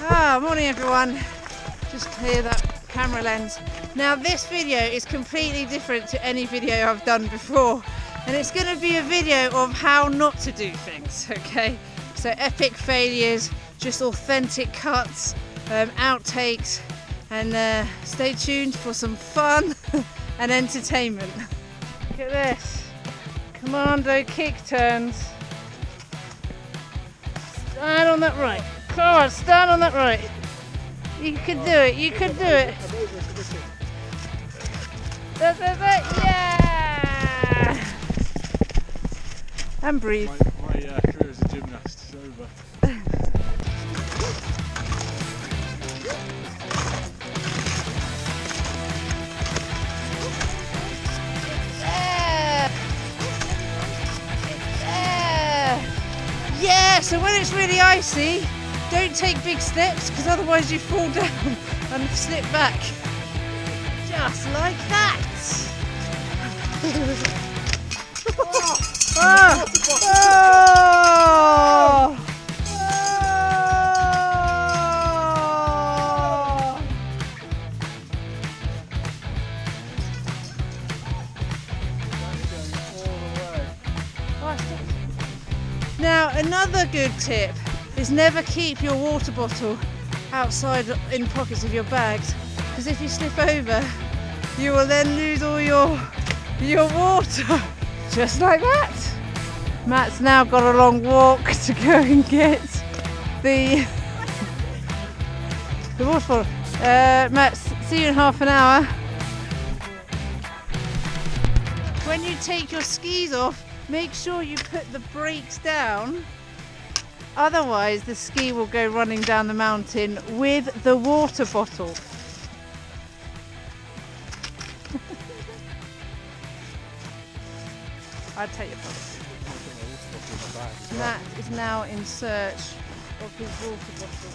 Morning everyone. Just clear that camera lens. Now this video is completely different to any video I've done before, and it's going to be a video of how not to do things, okay? So epic failures, just authentic cuts, outtakes, and stay tuned for some fun and entertainment. Look at this, commando kick turns. Stand on that right. Come on, stand on that right. You can do it, you can do it. That's it, yeah! And breathe. My career as a gymnast is over. Yeah, so when it's really icy, don't take big steps because otherwise you fall down and slip back. Just like that. Oh. Oh. Now another good tip is never keep your water bottle outside in pockets of your bags, because if you slip over you will then lose all your water, just like that. Matt's now got a long walk to go and get the water bottle. Matt, see you in half an hour. When you take your skis off, make sure you put the brakes down, otherwise the ski will go running down the mountain with the water bottle. I'd take your bottle. Matt is now in search of his water bottle.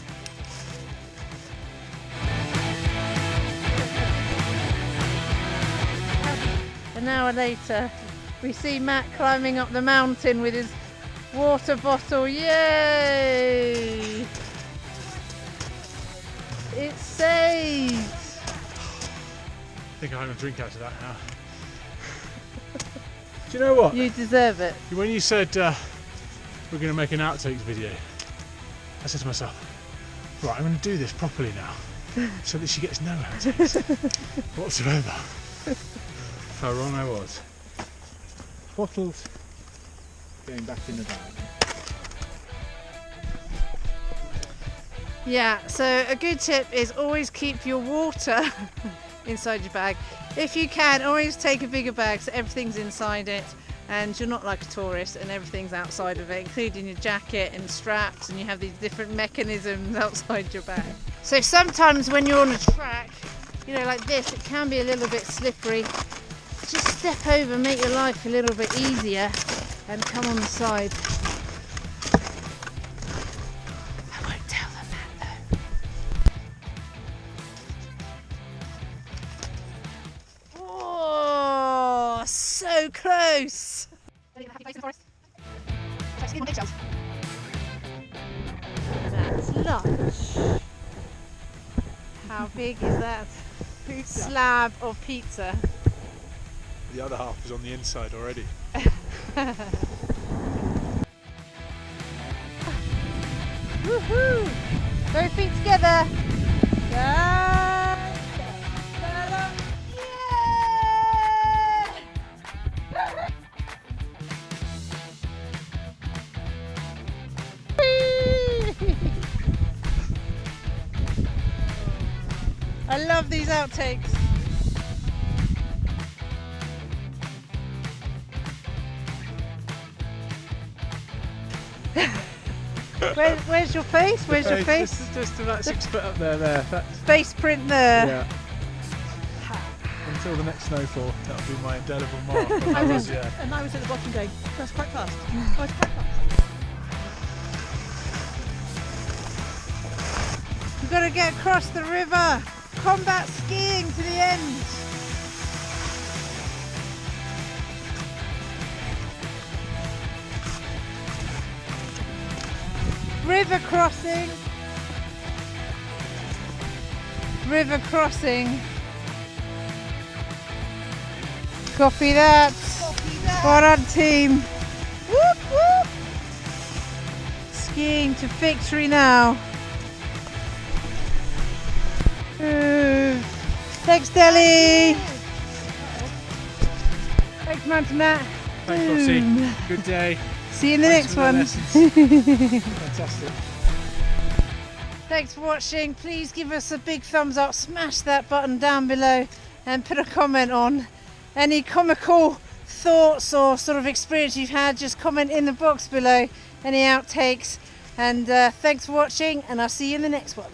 An hour later, we see Matt climbing up the mountain with his water bottle. Yay! It's saved! I think I'm going to drink out of that now. Do you know what? You deserve it. When you said we're going to make an outtakes video, I said to myself, right, I'm going to do this properly now so that she gets no outtakes whatsoever. How wrong I was. Bottles going back in the bag. Yeah, so a good tip is always keep your water inside your bag. If you can, always take a bigger bag so everything's inside it and you're not like a tourist and everything's outside of it, including your jacket and straps, and you have these different mechanisms outside your bag. So sometimes when you're on a track, you know, like this, it can be a little bit slippery. Just step over, make your life a little bit easier and come on the side. I won't tell them that though. Oh, so close! That's lunch. How big is that slab of pizza? The other half is on the inside already. Woohoo! Both feet together. Yeah! I love these outtakes. Where's your face? Where's your face? Just about 6 foot up there. That's face print there. Yeah. Until the next snowfall, that'll be my indelible mark on my Rosiere. And I was at the bottom going, that's quite fast. Oh, it's quite fast. You've got to get across the river. Combat skiing to the end. River crossing. river crossing. Copy that. Spot on, team. Whoop, whoop. Skiing to victory now. Ooh. Thanks, Delhi. Thanks, Mountain Matt. Thanks, Roxy. Good day. See you in the next one. Fantastic. Thanks for watching. Please give us a big thumbs up, smash that button down below and put a comment on. Any comical thoughts or sort of experience you've had, just comment in the box below. Any outtakes. And thanks for watching, and I'll see you in the next one.